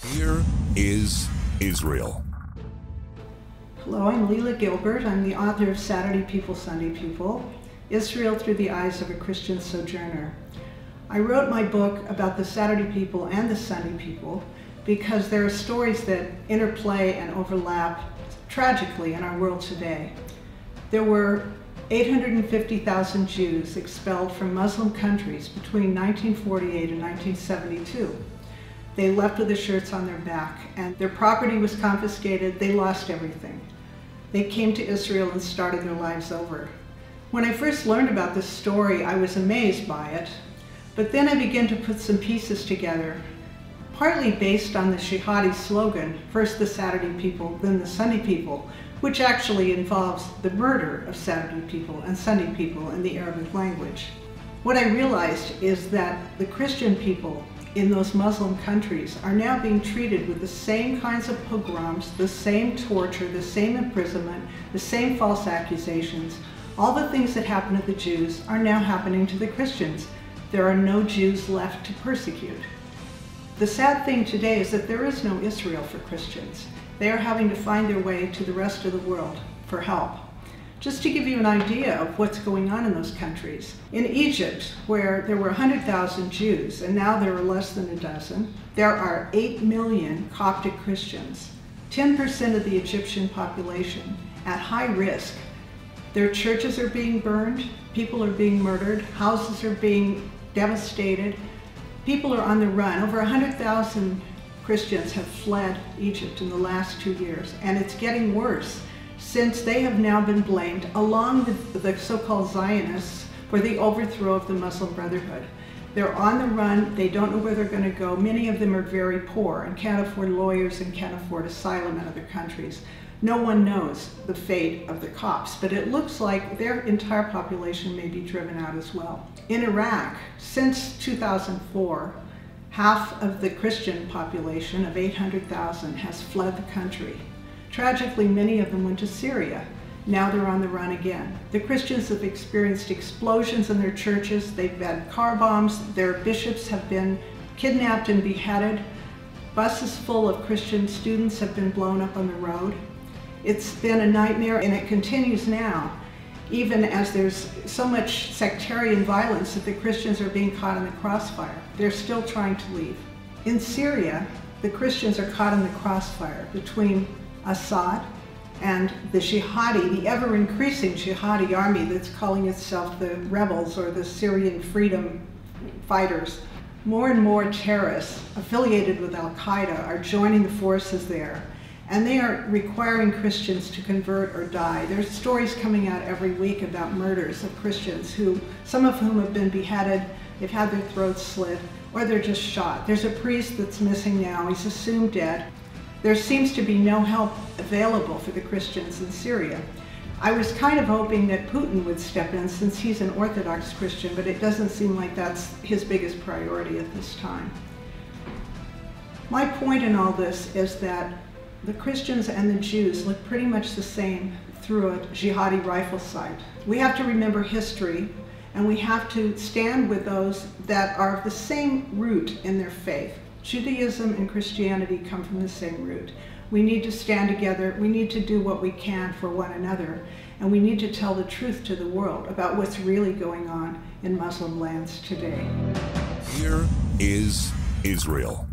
Here is Israel. Hello, I'm Lela Gilbert. I'm the author of Saturday People, Sunday People, Israel Through the Eyes of a Christian Sojourner. I wrote my book about the Saturday people and the Sunday people because there are stories that interplay and overlap tragically in our world today. There were 850,000 Jews expelled from Muslim countries between 1948 and 1972. They left with the shirts on their back, and their property was confiscated. They lost everything. They came to Israel and started their lives over. When I first learned about this story, I was amazed by it, but then I began to put some pieces together, partly based on the jihadi slogan, first the Saturday people, then the Sunday people, which actually involves the murder of Saturday people and Sunday people in the Arabic language. What I realized is that the Christian people in those Muslim countries are now being treated with the same kinds of pogroms, the same torture, the same imprisonment, the same false accusations. All the things that happened to the Jews are now happening to the Christians. There are no Jews left to persecute. The sad thing today is that there is no Israel for Christians. They are having to find their way to the rest of the world for help. Just to give you an idea of what's going on in those countries. In Egypt, where there were 100,000 Jews, and now there are less than a dozen, there are 8 million Coptic Christians, 10% of the Egyptian population, at high risk. Their churches are being burned, people are being murdered, houses are being devastated, people are on the run. Over 100,000 Christians have fled Egypt in the last 2 years, and it's getting worse, since they have now been blamed, along with the so-called Zionists, for the overthrow of the Muslim Brotherhood. They're on the run, they don't know where they're going to go. Many of them are very poor and can't afford lawyers and can't afford asylum in other countries. No one knows the fate of the Copts, but it looks like their entire population may be driven out as well. In Iraq, since 2004, half of the Christian population of 800,000 has fled the country. Tragically, many of them went to Syria. Now they're on the run again. The Christians have experienced explosions in their churches. They've had car bombs. Their bishops have been kidnapped and beheaded. Buses full of Christian students have been blown up on the road. It's been a nightmare, and it continues now, even as there's so much sectarian violence that the Christians are being caught in the crossfire. They're still trying to leave. In Syria, the Christians are caught in the crossfire between Assad and the jihadi, the ever-increasing jihadi army that's calling itself the rebels or the Syrian freedom fighters. More and more terrorists affiliated with Al-Qaeda are joining the forces there, and they are requiring Christians to convert or die. There's stories coming out every week about murders of Christians, some of whom have been beheaded, they've had their throats slit, or they're just shot. There's a priest that's missing now, he's assumed dead. There seems to be no help available for the Christians in Syria. I was kind of hoping that Putin would step in since he's an Orthodox Christian, but it doesn't seem like that's his biggest priority at this time. My point in all this is that the Christians and the Jews look pretty much the same through a jihadi rifle sight. We have to remember history, and we have to stand with those that are of the same root in their faith. Judaism and Christianity come from the same root. We need to stand together, we need to do what we can for one another, and we need to tell the truth to the world about what's really going on in Muslim lands today. Here is Israel.